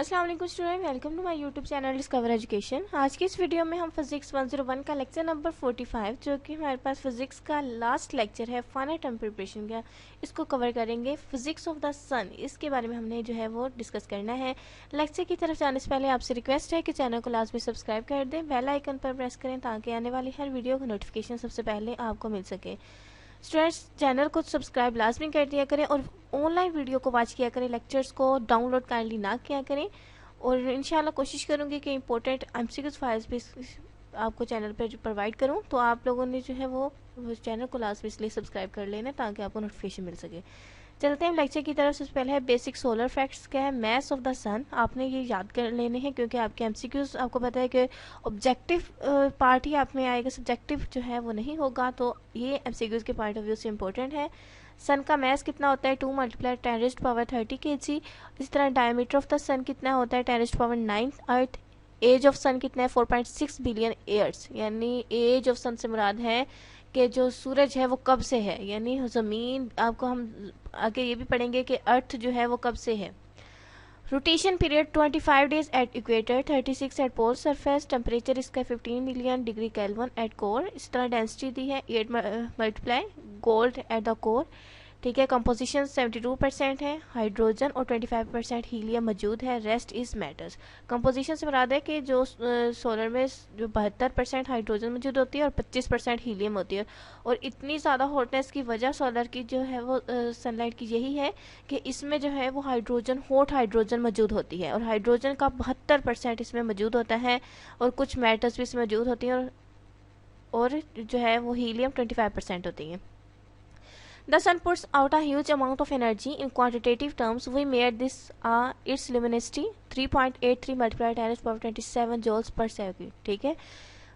अस्सलाम वालेकुम student, welcome to my YouTube channel discover education. आज की इस वीडियो में हम फिजिक्स 101 का लेक्चर नंबर 45 जो कि हमारे पास फिजिक्स का लास्ट लेक्चर है फाइनाइट टाइम प्रिपरेशन का, इसको कवर करेंगे। फिजिक्स ऑफ द सन, इसके बारे में हमने जो है वो डिस्कस करना है। लेक्चर की तरफ जाने से पहले आपसे रिक्वेस्ट है कि चैनल को लाजमी सब्सक्राइब कर दें, बेल आइकन पर प्रेस करें ताकि आने वाली हर वीडियो का नोटिफिकेशन सबसे पहले आपको मिल सके। स्टूडेंट्स, चैनल को सब्सक्राइब लाजमी कर दिया करें और ऑनलाइन वीडियो को वॉच किया करें, लेक्चर्स को डाउनलोड काइंडली ना किया करें। और इंशाल्लाह कोशिश करूँगी कि इंपॉर्टेंट एमसीक्यूज फाइल्स भी आपको चैनल पर प्रोवाइड करूँ, तो आप लोगों ने जो है वो चैनल को लाजमी इसलिए सब्सक्राइब कर लेना ताकि आपको नोटिफिकेशन मिल सके। चलते हैं लेक्चर की तरफ। सबसे पहले है बेसिक सोलर फैक्ट्स। क्या है? मैस ऑफ द सन, आपने ये याद कर लेने हैं क्योंकि आपके एमसीक्यूज, आपको पता है कि ऑब्जेक्टिव पार्ट ही आप में आएगा, सब्जेक्टिव जो है वो नहीं होगा, तो ये एमसीक्यूज के पॉइंट ऑफ व्यू से इंपॉर्टेंट है। सन का मैस कितना होता है? 2 × 10⁻30 kg। इस तरह डायमीटर ऑफ द सन कितना होता है? 10⁹ अर्थ। एज ऑफ सन कितना है? 4.6 बिलियन ईयर्स। यानी एज ऑफ सन से मुराद है कि जो सूरज है वो कब से है, यानी ज़मीन, आपको हम आगे ये भी पढ़ेंगे कि अर्थ जो है वो कब से है। Rotation period 25 days at equator, 36 at pole surface. Temperature इसका 15 million degree kelvin at core. इस तरह डेंसिटी दी है 8 multiply gold at the core. ठीक है। कंपोजिशन 72% है हाइड्रोजन और 25% हीलियम मौजूद है, रेस्ट इज मैटर्स। कंपोजिशन से मुराद है कि जो सोलर में जो 72% हाइड्रोजन मौजूद होती है और 25% हीलियम होती है। और इतनी ज़्यादा हॉटनेस की वजह सोलर की जो है वो सनलाइट की यही है कि इसमें जो है वो हाइड्रोजन, हॉट हाइड्रोजन मौजूद होती है और हाइड्रोजन का 72% इसमें मौजूद होता है और कुछ मैटर्स भी इसमें मौजूद होती हैं और जो है वो हीलियम 25% होती है। The sun puts out a huge amount of energy. In quantitative terms, we made this its luminosity 3.83 × 10⁻27 joules per second. ठीक है।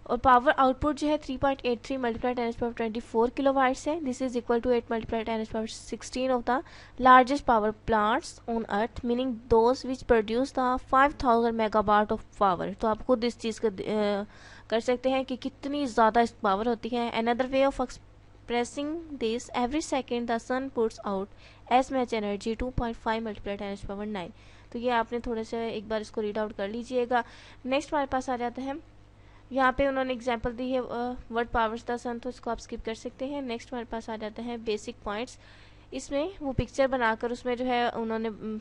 और पावर आउटपुट जो है 3.83 × 10⁻24 किलोवाट्स है। This is equal to 8 × 10⁻16 of the largest power plants on earth, meaning those which produce the 5000 megawatt of power. तो आप खुद इस चीज़ का कर सकते हैं कि कितनी ज़्यादा पावर होती है। Another way of expressing this, every second the sun puts out as much energy 2.5 × 10⁻9। तो ये आपने थोड़े से एक बार इसको रीड आउट कर लीजिएगा। नेक्स्ट हमारे पास आ जाता है, यहाँ पे उन्होंने एग्जांपल दी है व्हाट पावर्स द सन, तो इसको आप स्किप कर सकते हैं। नेक्स्ट हमारे पास आ जाता है बेसिक पॉइंट्स। इसमें वो पिक्चर बनाकर उसमें जो है उन्होंने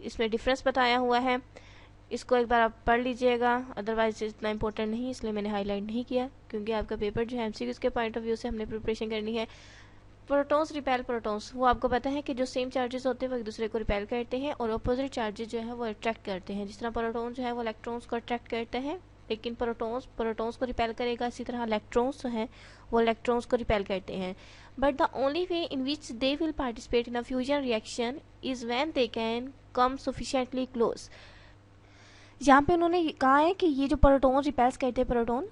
इसमें डिफरेंस बताया हुआ है, इसको एक बार आप पढ़ लीजिएगा, अदरवाइज इतना इंपॉर्टेंट नहीं इसलिए मैंने हाईलाइट नहीं किया क्योंकि आपका पेपर जो है एमसीक्यूज के पॉइंट ऑफ व्यू से हमने प्रिपरेशन करनी है। प्रोटॉन्स रिपेल प्रोटॉन्स, वो आपको पता है कि जो सेम चार्जेस होते हैं वो एक दूसरे को रिपेल करते हैं और अपोजिट चार्जेस जो है वो अट्रैक्ट करते हैं। जिस तरह प्रोटॉन जो है वो इलेक्ट्रॉन्स को अट्रैक्ट करते हैं लेकिन प्रोटॉन्स को रिपेल करेगा, इसी तरह इलेक्ट्रॉन्स जो हैं वो इलेक्ट्रॉन्स को रिपेल करते हैं। But the only way in which they will participate in a fusion reaction is when they can come sufficiently close. यहाँ पे उन्होंने कहा है कि ये जो प्रोटॉन रिपेल्स करते हैं, प्रोटॉन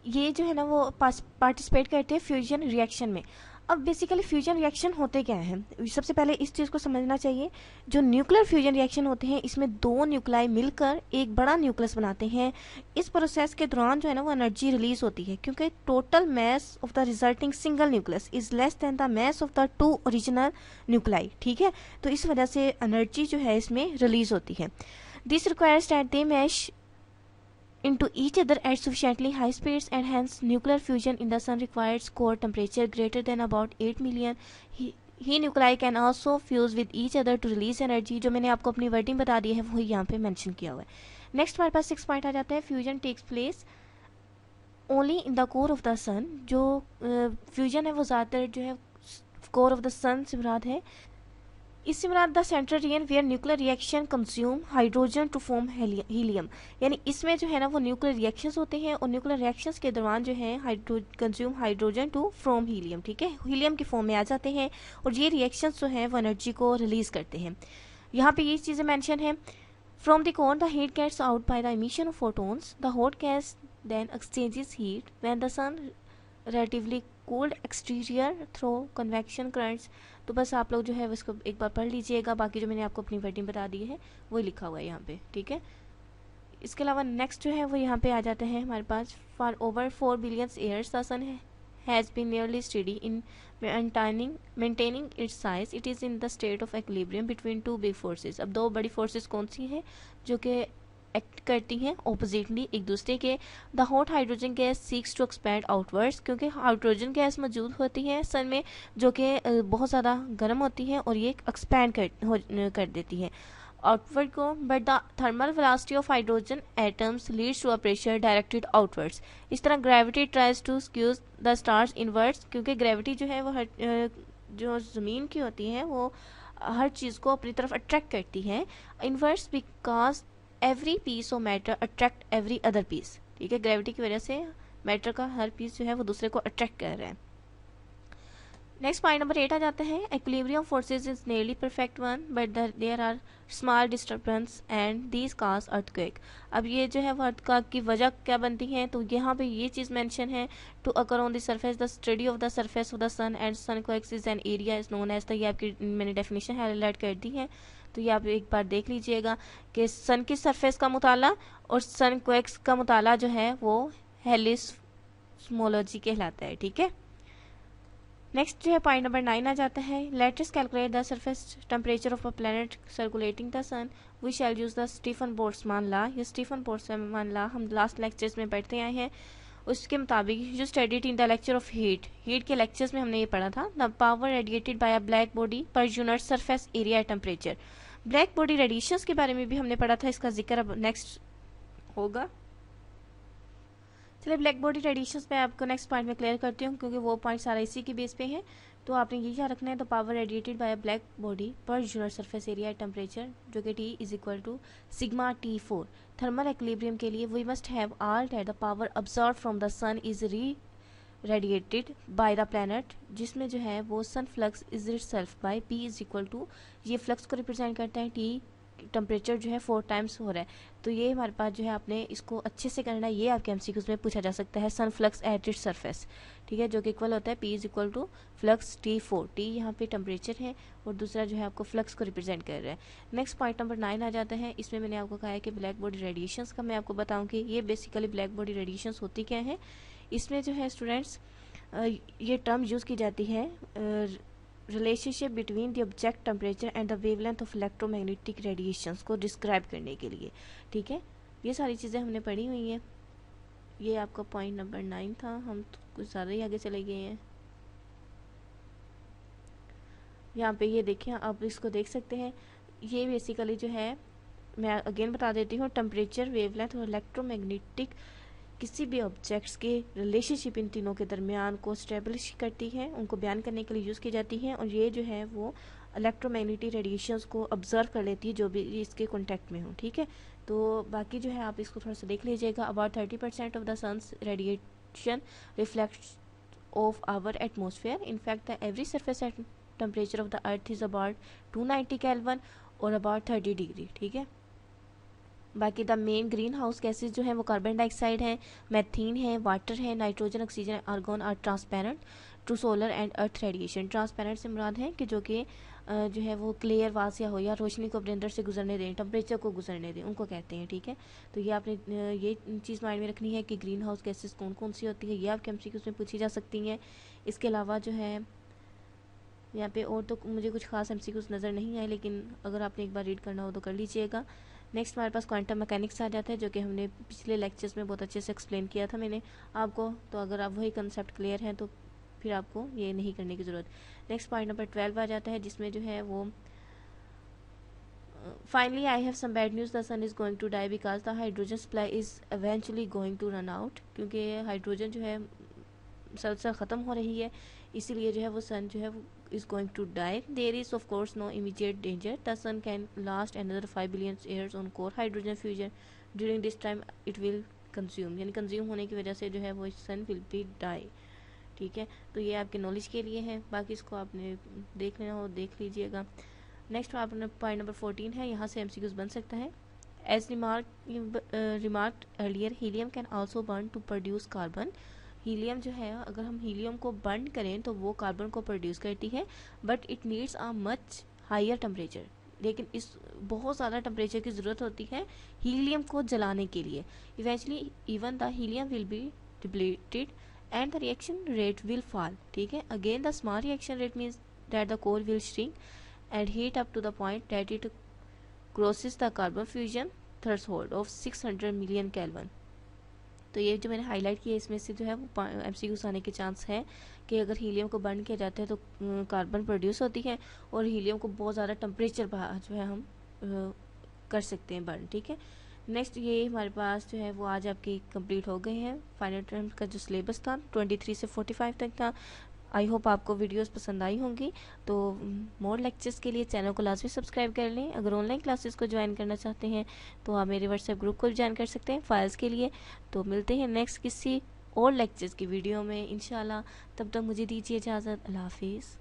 ये जो है ना वो पार्टिसिपेट करते हैं फ्यूजन रिएक्शन में। अब बेसिकली फ्यूजन रिएक्शन होते क्या हैं? सबसे पहले इस चीज़ को समझना चाहिए, जो न्यूक्लियर फ्यूजन रिएक्शन होते हैं इसमें दो न्यूक्लाई मिलकर एक बड़ा न्यूक्लियस बनाते हैं। इस प्रोसेस के दौरान जो है ना वो एनर्जी रिलीज होती है क्योंकि total mass of the resulting single nucleus is less than the mass of the 2 original nuclei. ठीक है, तो इस वजह से एनर्जी जो है इसमें रिलीज होती है। This requires that they mesh into each other at sufficiently high speeds and hence nuclear fusion in the sun requires core temperature greater than about 8 million. He nuclei can also fuse with each other to release energy। जो मैंने आपको अपनी wording बता दी है वही यहाँ पे mention किया हुआ है। नेक्स्ट हमारे पास 6 पॉइंट आ जाता है, fusion takes place only in the core of the sun. जो फ्यूजन है वो ज़्यादातर जो है कोर ऑफ द सन से मुराद है। इससे मुराद the central region where nuclear reaction consume hydrogen to form helium, यानी इसमें जो है ना वो न्यूक्लियर रिएक्शंस होते हैं और न्यूक्लियर रिएक्शंस के दौरान जो है consume hydrogen to from helium. ठीक है, हीलियम की फॉर्म में आ जाते हैं और ये रिएक्शंस जो है वो एनर्जी को रिलीज करते हैं। यहाँ पे ये चीज़ें मैंशन है। From the core the heat gets out by the emission of photons, the hot gas then exchanges heat when the sun relatively cooled exterior through convection currents। तो बस आप लोग जो है इसको एक बार पढ़ लीजिएगा, बाकी जो मैंने आपको अपनी वर्डिंग बता दी है वही लिखा हुआ है यहाँ पे। ठीक है, इसके अलावा नेक्स्ट जो है वो यहाँ पे आ जाते हैं हमारे पास, for over 4 billion years the sun has been nearly steady in maintaining its size. It is in the state of equilibrium between two big forces. अब दो बड़ी forces कौन सी हैं जो कि एक्ट करती हैं ऑपोजिटली एक दूसरे के. The hot hydrogen gas seeks to expand outwards, क्योंकि हाइड्रोजन गैस मौजूद होती है सन में जो कि बहुत ज़्यादा गर्म होती है और ये एक्सपैंड कर देती है आउटवर्ड को. But the thermal velocity of hydrogen atoms leads to a pressure directed outwards. इस तरह gravity tries to squeeze the stars inwards, क्योंकि ग्रेविटी जो है वो जो ज़मीन की होती है वो हर चीज़ को अपनी तरफ अट्रैक्ट करती है inwards, because every piece of matter attract every other piece. ठीक है, ग्रेविटी की वजह से मैटर का हर पीस जो है वो दूसरे को अट्रैक्ट कर रहा है. नेक्स्ट पॉइंट नंबर 8 आ जाते हैं. Equilibrium forces is nearly perfect one but there are small disturbance and these cause earthquake. अब ये जो है वो अर्थक्वेक की वजह क्या बनती है, तो यहाँ पे ये चीज़ मेंशन है to occur on the surface the study of the surface of the sun and sunquakes is an area is known as. ये आपकी मैंने डेफिनेशन हाईलाइट कर दी है, तो ये आप एक बार देख लीजिएगा कि सन की सरफेस का मुताला और सनक्वेक्स का मुताला जो है वो हेलिस्मोलॉजी कहलाता है. ठीक है, नेक्स्ट जो है पॉइंट नंबर 9 आ जाता है. Let us calculate the surface temperature of a planet circulating the sun. We shall use the Stefan Boltzmann law. ये स्टीफन बोल्ट्जमान लॉ हम लास्ट लेक्चर्स में पढ़ते आए हैं. उसके मुताबिक जो studied in the lecture of heat के लेक्चर्स में हमने ये पढ़ा था. The power radiated by a black body per unit surface area temperature. Black body radiations के बारे में भी हमने पढ़ा था, इसका जिक्र अब नेक्स्ट होगा. चलिए ब्लैक बॉडी रेडिएशंस पे आपको नेक्स्ट पॉइंट में क्लियर करती हूँ, क्योंकि वो पॉइंट सारा इसी की बेस पे है. तो आपने ये क्या रखना है, तो power radiated by black body per unit surface area temperature जो कि T is equal to sigma T4. Thermal equilibrium के लिए we must have all that the power absorb from the sun is radiated by the planet, जिसमें जो है वो sun flux is itself by P is equal to, ये flux को represent करता है, T टेम्परेचर जो है 4 टाइम्स हो रहा है. तो ये हमारे पास जो है आपने इसको अच्छे से करना है. ये आपके एमसीक्यूज में पूछा जा सकता है. Sun flux at its surface, ठीक है, जो कि इक्वल होता है P is equal to flux T4. T यहाँ पे टेम्परेचर है और दूसरा जो है आपको फ्लक्स को रिप्रेजेंट कर रहा है. नेक्स्ट पॉइंट नंबर 9 आ जाता है. इसमें मैंने आपको कहा है कि ब्लैक बॉडी रेडिएशंस का मैं आपको बताऊँ कि ये बेसिकली ब्लैक बॉडी रेडिएशंस होती क्या है. इसमें जो है स्टूडेंट्स ये टर्म यूज़ की जाती है relationship between the object temperature and the wavelength of electromagnetic radiations को डिस्क्राइब करने के लिए. ठीक है, ये सारी चीज़ें हमने पढ़ी हुई हैं. ये आपका पॉइंट नंबर 9 था. हम तो कुछ ज़्यादा ही आगे चले गए हैं. यहाँ पे ये देखिए, आप इसको देख सकते हैं. ये बेसिकली जो है मैं अगेन बता देती हूँ, टेम्परेचर, वेवलेंथ और इलेक्ट्रोमैग्नेटिक किसी भी ऑब्जेक्ट्स के रिलेशनशिप इन तीनों के दरमियान को स्टेब्लिश करती है, उनको बयान करने के लिए यूज़ की जाती है. और ये जो है वो इलेक्ट्रोमैग्नेटिक रेडिएशंस को ऑब्जर्व कर लेती है जो भी इसके कॉन्टैक्ट में हो. ठीक है, तो बाकी जो है आप इसको थोड़ा सा देख लीजिएगा. About 30% of the sun's radiation reflects off our atmosphere. In fact the every surface temperature of the earth is about 290 kelvin और अबाउट 30 डिग्री. ठीक है, बाकी the main green house gases जो है वो कार्बन डाइऑक्साइड है, मैथीन है, वाटर है, nitrogen, oxygen, argon are transparent to solar and earth radiation. Transparent से मुराद है कि जो कि जो है वो क्लियर वासिया हो या रोशनी को अपने अंदर से गुजरने दें, टेम्परेचर को गुजरने दें, उनको कहते हैं. ठीक है, तो ये आपने ये चीज़ माइंड में रखनी है कि ग्रीन हाउस गैसेज कौन कौन सी होती है. ये आपके एमसीक्यूज़ में पूछी जा सकती हैं. इसके अलावा जो है यहाँ पे और तो मुझे कुछ खास एमसीक्यूज़ नज़र नहीं आए, लेकिन अगर आपने एक बार रीड करना हो तो कर लीजिएगा. नेक्स्ट हमारे पास क्वांटम मैकेनिक्स आ जाता है, जो कि हमने पिछले लेक्चर्स में बहुत अच्छे से एक्सप्लेन किया था मैंने आपको. तो अगर आप वही कंसेप्ट क्लियर हैं तो फिर आपको ये नहीं करने की ज़रूरत. नेक्स्ट पॉइंट नंबर 12 आ जाता है, जिसमें जो है वो finally I have some bad news, the sun is going to die because the hydrogen supply is eventually going to run out. क्योंकि हाइड्रोजन जो है सलसल ख़त्म हो रही है, इसीलिए जो है वो सन जो है वो is going to die. There is of course no immediate danger. The sun can last another 5 billion years on core hydrogen fusion. During this time it will consume, यानी कंज्यूम होने की वजह से जो है वो सन will be die. ठीक है, तो ये आपके नॉलेज के लिए है, बाकी इसको आपने देख लेना हो देख लीजिएगा. नेक्स्ट आपने पॉइंट नंबर 14 है, यहाँ से एमसीक्यूज बन सकता है. As remarked earlier, helium can also burn to produce carbon. Helium जो है अगर हम हीलियम को बर्न करें तो वो कार्बन को प्रोड्यूस करती है, but it needs a much higher temperature. लेकिन इस बहुत ज़्यादा टेम्परेचर की ज़रूरत होती है हीलियम को जलाने के लिए. Eventually even the helium will be depleted and the reaction rate will fall, ठीक है। Again the small reaction rate means that the core will shrink and heat up to the point that it crosses the carbon fusion threshold of 600 million kelvin. तो ये जो मैंने highlight किया इसमें से जो है वो MCQs आने के चांस है कि अगर हीलियम को बर्न किया जाता है तो कार्बन प्रोड्यूस होती है और हीलियम को बहुत ज़्यादा टेम्परेचर जो है हम कर सकते हैं बर्न, ठीक है। नेक्स्ट ये हमारे पास जो है वो आज आपकी कंप्लीट हो गए हैं। फाइनल टर्म्स का जो सिलेबस था 23 से 45 तक था। आई होप आपको वीडियोस पसंद आई होंगी। तो मोर लेक्चर्स के लिए चैनल को लाजमी सब्सक्राइब कर लें। अगर ऑनलाइन क्लासेस को ज्वाइन करना चाहते हैं तो आप मेरे व्हाट्सएप ग्रुप को ज्वाइन कर सकते हैं फाइल्स के लिए। तो मिलते हैं नेक्स्ट किसी और लेक्चर्स की वीडियो में इंशाल्लाह। तब तक मुझे दीजिए इजाज़त। अल्लाह हाफिज़।